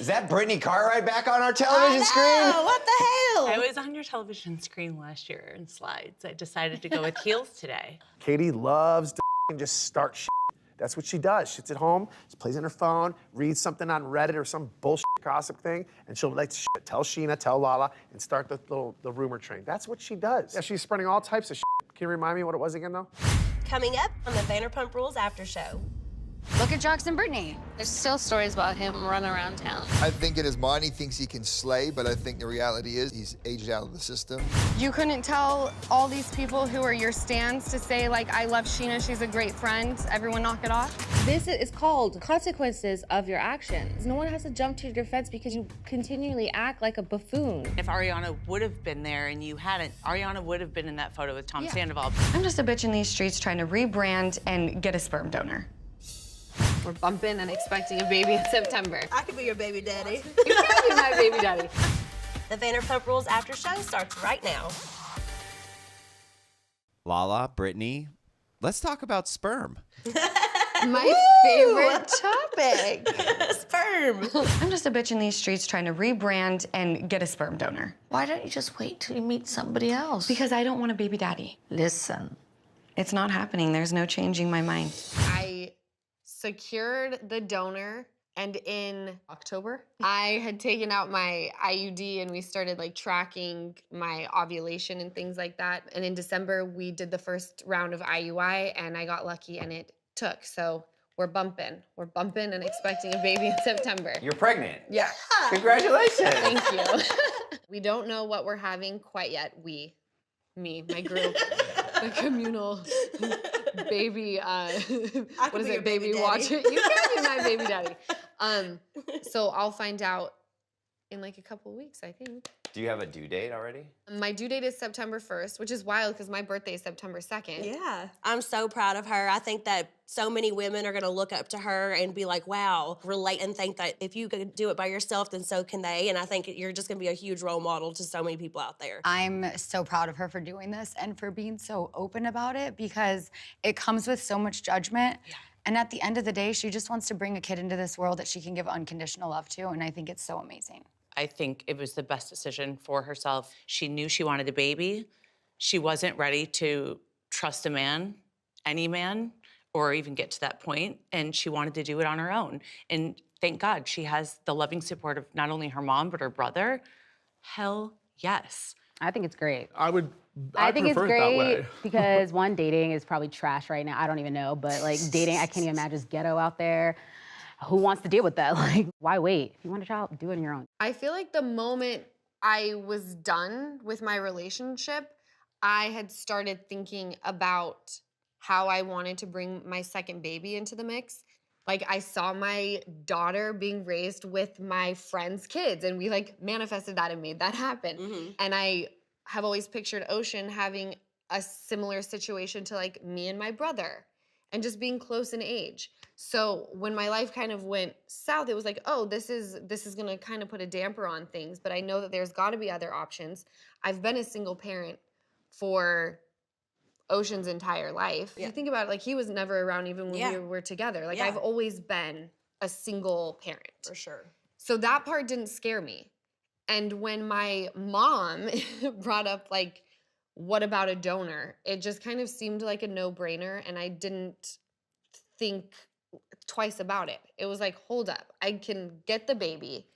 Is that Brittany Cartwright back on our television screen? What the hell? I was on your television screen last year in slides. I decided to go with heels today. Katie loves to just start shit. That's what she does. She sits at home, she plays on her phone, reads something on Reddit or some bullshit gossip thing, and she'll like tell Sheena, tell Lala, and start the rumor train. That's what she does. Yeah, she's spreading all types of shit. Can you remind me what it was again, though? Coming up on the Vanderpump Rules After Show. Look at Jax and Brittany. There's still stories about him running around town. I think in his mind he thinks he can slay, but I think the reality is he's aged out of the system. You couldn't tell all these people who are your stans to say, like, I love Sheena, she's a great friend, everyone knock it off? This is called consequences of your actions. No one has to jump to your defense because you continually act like a buffoon. If Ariana would have been there and you hadn't, Ariana would have been in that photo with Tom Sandoval. I'm just a bitch in these streets trying to rebrand and get a sperm donor. We're bumping and expecting a baby in September. I could be your baby daddy. You can be my baby daddy. The Vanderpump Rules After Show starts right now. Lala, Brittany, let's talk about sperm. My favorite topic. Sperm. I'm just a bitch in these streets trying to rebrand and get a sperm donor. Why don't you just wait till you meet somebody else? Because I don't want a baby daddy. Listen. It's not happening. There's no changing my mind. I secured the donor, and in October, I had taken out my IUD and we started like tracking my ovulation and things like that. And in December, we did the first round of IUI and I got lucky and it took. So we're bumping. We're bumping and expecting a baby in September. You're pregnant. Yeah. Congratulations. Thank you. We don't know what we're having quite yet. Me, my group, the communal baby, what is it, baby watcher? You can be my baby daddy. So I'll find out in like a couple of weeks, I think. Do you have a due date already? My due date is September 1st, which is wild because my birthday is September 2nd. Yeah. I'm so proud of her. I think that so many women are going to look up to her and be like, wow, relate and think that if you could do it by yourself, then so can they. And I think you're just going to be a huge role model to so many people out there. I'm so proud of her for doing this and for being so open about it because it comes with so much judgment. Yeah. And at the end of the day, she just wants to bring a kid into this world that she can give unconditional love to, and I think it's so amazing. I think it was the best decision for herself. She knew she wanted a baby. She wasn't ready to trust a man, any man, or even get to that point, and she wanted to do it on her own. And thank God she has the loving support of not only her mom, but her brother. Hell yes. I think it's great. I think it's prefer it that great way. because one, dating is probably trash right now. I don't even know, but like dating, I can't even imagine it's ghetto out there. Who wants to deal with that? Like, why wait? If you want a child, do it on your own. I feel like the moment I was done with my relationship, I had started thinking about how I wanted to bring my second baby into the mix. Like, I saw my daughter being raised with my friends' kids, and we like manifested that and made that happen. Mm-hmm. And I have always pictured Ocean having a similar situation to like me and my brother and just being close in age. So when my life kind of went south, it was like, oh, this is gonna kind of put a damper on things, but I know that there's gotta be other options. I've been a single parent for Ocean's entire life. Yeah. You think about it, like he was never around even when we were together. Like I've always been a single parent. For sure. So that part didn't scare me. And when my mom brought up like, what about a donor? It just kind of seemed like a no-brainer and I didn't think twice about it. It was like, hold up, I can get the baby.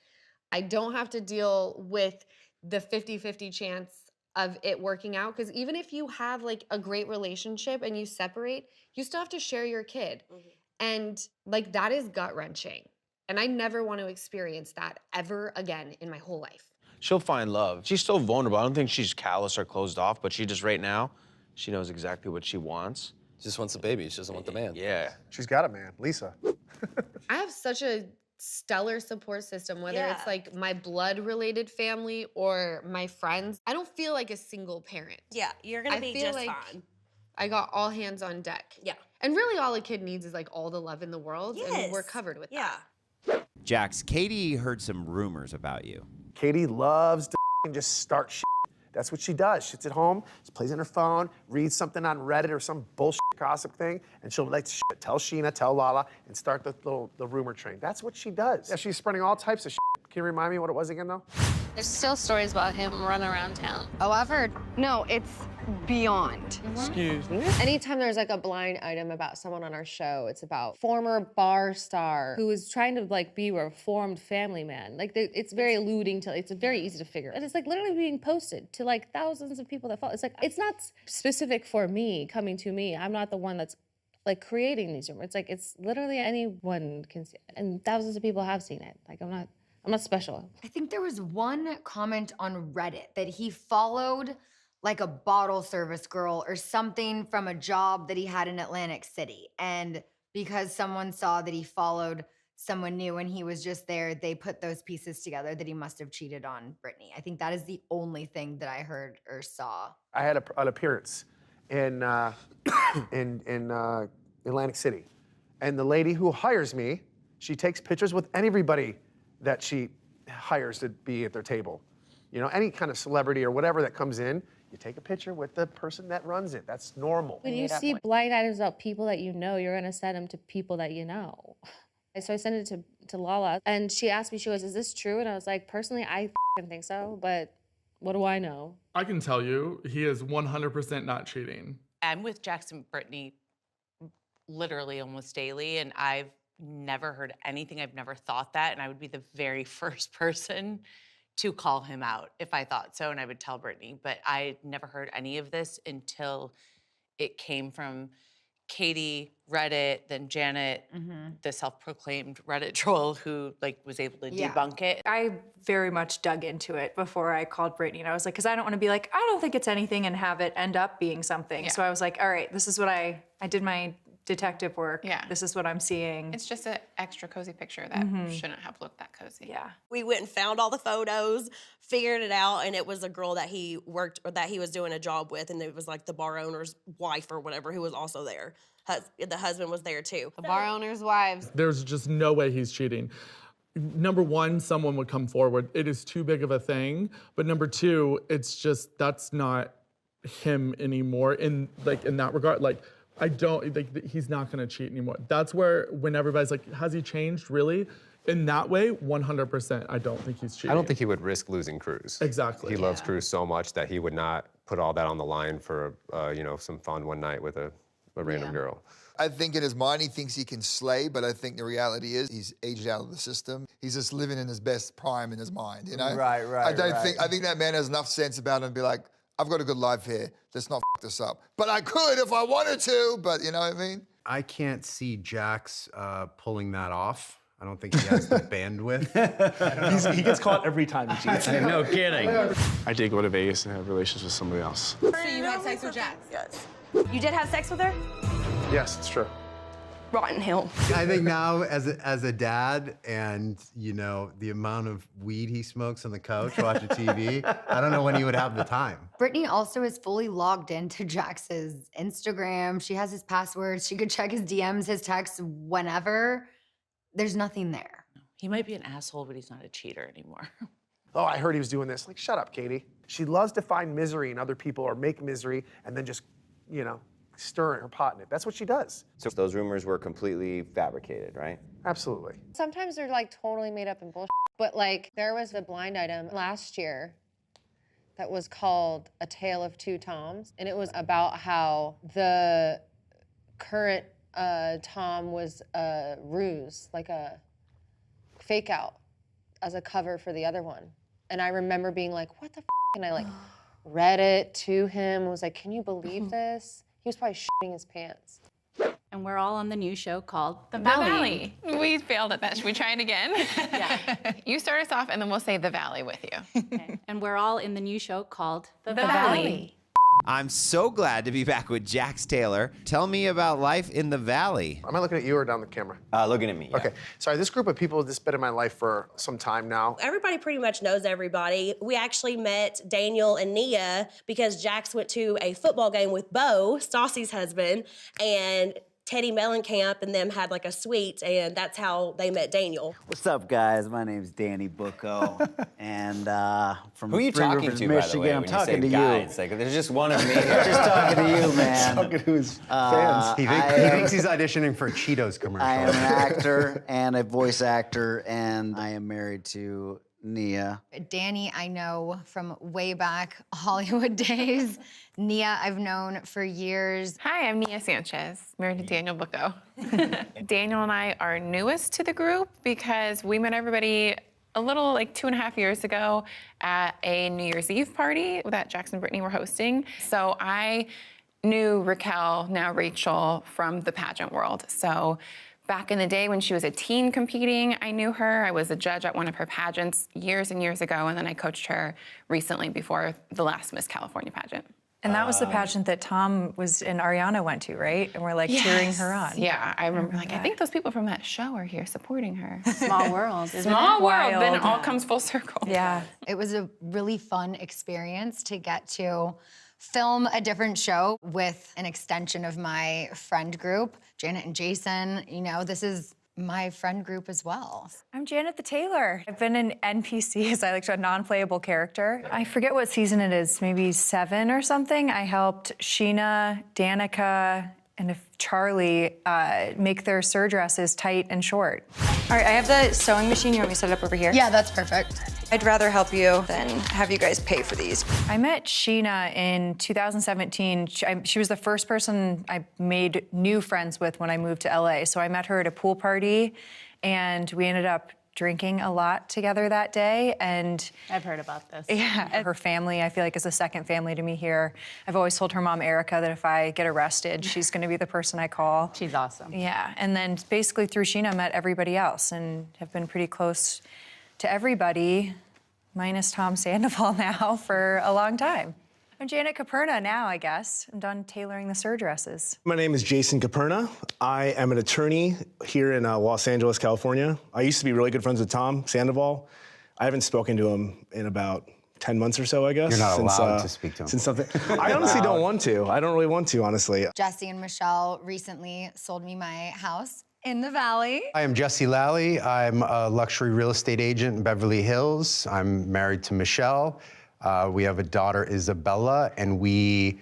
I don't have to deal with the 50-50 chance of it working out. Because even if you have like a great relationship and you separate, you still have to share your kid. Mm-hmm. And like that is gut-wrenching. And I never want to experience that ever again in my whole life. She'll find love. She's so vulnerable. I don't think she's callous or closed off, but she just right now, she knows exactly what she wants. She just wants a baby. She doesn't want the man. Yeah. She's got a man, Lisa. I have such a stellar support system, whether it's like my blood-related family or my friends. I don't feel like a single parent. Yeah, you're gonna be just fine. I got all hands on deck. Yeah. And really all a kid needs is like all the love in the world, and we're covered with that. Jax, Katie heard some rumors about you. Katie loves to just start shit. That's what she does. She sits at home, she plays on her phone, reads something on Reddit or some bullshit gossip thing, and she'll like tell Sheena, tell Lala, and start the rumor train. That's what she does. Yeah, she's spreading all types of shit. you remind me what it was again, though? There's still stories about him running around town. Oh, I've heard. No, it's beyond. Excuse me? Anytime there's like a blind item about someone on our show, it's about former bar star who is trying to like be a reformed family man. Like it's very alluding to, it's very easy to figure. And it's like literally being posted to like thousands of people that follow. It's like, it's not specific for me, coming to me. I'm not the one that's like creating these rumors. It's like, it's literally anyone can see it. And thousands of people have seen it. Like I'm not special. I think there was one comment on Reddit that he followed like a bottle service girl or something from a job that he had in Atlantic City. And because someone saw that he followed someone new and he was just there, they put those pieces together that he must have cheated on Brittany. I think that is the only thing that I heard or saw. I had an appearance in Atlantic City. And the lady who hires me, she takes pictures with everybody that she hires to be at their table. You know, any kind of celebrity or whatever that comes in, you take a picture with the person that runs it. That's normal. When you see blind items about people that you know, you're gonna send them to people that you know. So I sent it to Lala, and she asked me, she goes, is this true? And I was like, personally, I think so, but what do I know? I can tell you, he is 100% not cheating. I'm with Jackson Brittany literally almost daily, and I've never heard anything. I've never thought that, and I would be the very first person to call him out if I thought so, and I would tell Brittany. But I never heard any of this until it came from Katie, Reddit, then Janet, the self-proclaimed Reddit troll who like was able to debunk it. I very much dug into it before I called Brittany, and I was like, because I don't want to be like, I don't think it's anything and have it end up being something. Yeah. So I was like, all right, this is what I did my detective work. Yeah. This is what I'm seeing. It's just an extra cozy picture that shouldn't have looked that cozy. Yeah. We went and found all the photos, figured it out, and it was a girl that he worked, or that he was doing a job with, and it was like the bar owner's wife or whatever who was also there. The husband was there too. The bar owners' wives. There's just no way he's cheating. Number one, someone would come forward. It is too big of a thing. But number two, it's just, that's not him anymore in that regard. Like, I don't, like, he's not gonna cheat anymore. That's where, when everybody's like, has he changed, really? In that way, 100%, I don't think he's cheating. I don't think he would risk losing Cruz. Exactly. He loves Cruz so much that he would not put all that on the line for, some fun one night with a random girl. I think in his mind he thinks he can slay, but I think the reality is he's aged out of the system. He's just living in his best prime in his mind, you know? Right. I think that man has enough sense about him to be like, I've got a good life here. Let's not f this up. But I could if I wanted to, but you know what I mean? I can't see Jax pulling that off. I don't think he has the bandwidth. He gets caught every time he cheats. No kidding. I did go to Vegas and have relations with somebody else. So you had sex with Jax? Yes. You did have sex with her? Yes, it's true. Rotten Hill. I think now, as a dad, and the amount of weed he smokes on the couch watching TV, I don't know when he would have the time. Brittany also is fully logged into Jax's Instagram. She has his passwords. She could check his DMs, his texts whenever. There's nothing there. He might be an asshole, but he's not a cheater anymore. Oh, I heard he was doing this. Like, shut up, Katie. She loves to find misery in other people or make misery and then just, stir her pot in it. That's what she does. So those rumors were completely fabricated, right? Absolutely. Sometimes they're like totally made up and bullshit. But like there was a blind item last year that was called A Tale of Two Toms. And it was about how the current Tom was a ruse, like a fake out as a cover for the other one. And I remember being like, what the f? And I like read it to him, was like, can you believe this? He was probably shitting his pants. And we're all on the new show called The Valley. We failed at that. Should we try it again? Yeah. You start us off, and then we'll say The Valley with you. Okay. And we're all in the new show called The Valley. I'm so glad to be back with Jax Taylor. Tell me about life in the Valley. Am I looking at you or down the camera? Looking at me, yeah. Okay. Sorry, this group of people has been in my life for some time now. Everybody pretty much knows everybody. We actually met Daniel and Nia because Jax went to a football game with Bo, Stassi's husband, and Teddy Mellencamp and them had like a suite, and that's how they met Daniel. What's up, guys? My name's Danny Bucco, and from Who are you Three talking Rivers, to, by the Michigan. way, I'm when talking you to say you. guys? Like, there's just one of me here. Just talking to you, man. Talking to his fans. He thinks he's auditioning for a Cheetos commercial. I am an actor and a voice actor, and I am married to Nia. Danny, I know from way back Hollywood days. Nia, I've known for years. Hi, I'm Nia Sanchez, married to Daniel Bucco. Daniel and I are newest to the group because we met everybody a little like 2.5 years ago at a New Year's Eve party that Jax and Brittany were hosting. So I knew Raquel, now Rachel, from the pageant world. So back in the day when she was a teen competing, I knew her. I was a judge at one of her pageants years and years ago, and then I coached her recently before the last Miss California pageant. And that was the pageant that Tom was and Ariana went to, right? And we're like cheering her on. Yeah, I remember like, I think those people from that show are here supporting her. Small world, isn't Small it? world, then it Wild. all comes full circle. Yeah. It was a really fun experience to get to film a different show with an extension of my friend group, Janet and Jason. You know, this is my friend group as well. I'm Janet the Taylor. I've been an NPC, as I like to, a non-playable character. I forget what season it is, maybe 7 or something. I helped Sheena, Danica, and Charlie make their dresses tight and short. All right, I have the sewing machine. You want me to set it up over here? Yeah, that's perfect. I'd rather help you than have you guys pay for these. I met Sheena in 2017. She was the first person I made new friends with when I moved to LA. So I met her at a pool party, and we ended up drinking a lot together that day. And I've heard about this. yeah, and her family, I feel like, is a second family to me here. I've always told her mom, Erica, that if I get arrested, she's gonna be the person I call. She's awesome. Yeah, and then basically through Sheena, I met everybody else and have been pretty close to everybody, minus Tom Sandoval now, for a long time. I'm Janet Caperna now, I guess. I'm done tailoring the dresses. My name is Jason Caperna. I am an attorney here in Los Angeles, California. I used to be really good friends with Tom Sandoval. I haven't spoken to him in about 10 months or so, I guess. You're not since, allowed to speak to him. Since something. I honestly don't want to. I don't really want to, honestly. Jesse and Michelle recently sold me my house in the Valley. I am Jesse Lally. I'm a luxury real estate agent in Beverly Hills. I'm married to Michelle. We have a daughter, Isabella, and we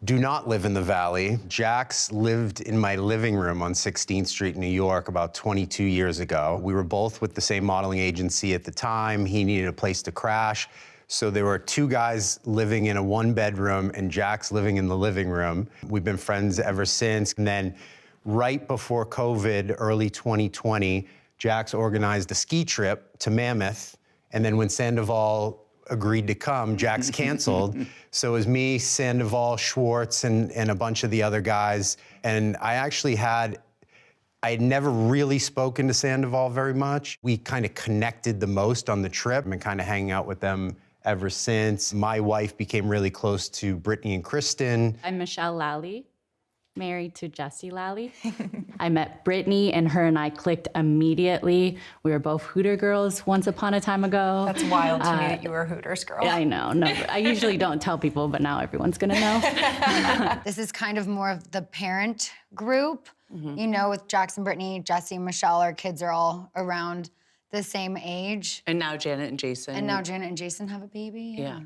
do not live in the Valley. Jax lived in my living room on 16th Street, New York, about 22 years ago. We were both with the same modeling agency at the time. He needed a place to crash. So there were 2 guys living in a 1-bedroom and Jax living in the living room. We've been friends ever since. And then right before COVID, early 2020, Jax organized a ski trip to Mammoth. And then when Sandoval agreed to come, Jax canceled. So it was me, Sandoval, Schwartz, and a bunch of the other guys. And I had never really spoken to Sandoval very much. We kind of connected the most on the trip and kind of hanging out with them ever since. My wife became really close to Brittany and Kristen. I'm Michelle Lally, married to Jesse Lally. I met Brittany, and her and I clicked immediately. We were both Hooter girls once upon a time ago. That's wild to me that you were a Hooters girl. I know. No, I usually don't tell people, but now everyone's gonna know. This is kind of more of the parent group. You know, with Jax and Brittany, Jesse and Michelle, our kids are all around the same age. And now Janet and Jason. And now Janet and Jason have a baby. Yeah.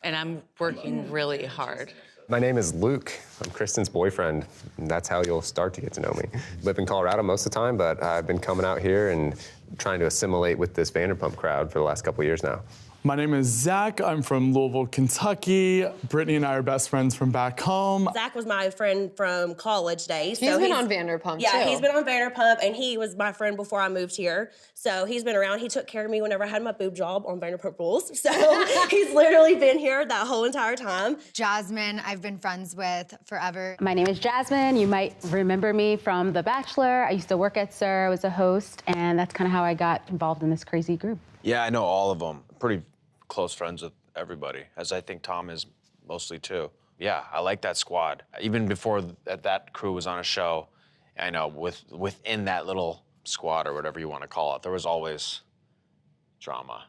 And I'm working really hard. My name is Luke. I'm Kristen's boyfriend. And that's how you'll start to get to know me. Live in Colorado most of the time, but I've been coming out here and trying to assimilate with this Vanderpump crowd for the last couple of years now. My name is Zach. I'm from Louisville, Kentucky. Brittany and I are best friends from back home. Zach was my friend from college days. He's been on Vanderpump, Yeah, too. he's been on Vanderpump, and he was my friend before I moved here. So he's been around. He took care of me whenever I had my boob job on Vanderpump Rules. So he's literally been here that whole entire time. Jasmine, I've been friends with forever. My name is Jasmine. You might remember me from The Bachelor. I used to work at SUR. I was a host, and that's kind of how I got involved in this crazy group. Yeah, I know all of them. Pretty close friends with everybody, as I think Tom is mostly too. Yeah, I like that squad. Even before that crew was on a show, I know within that little squad or whatever you want to call it, there was always drama.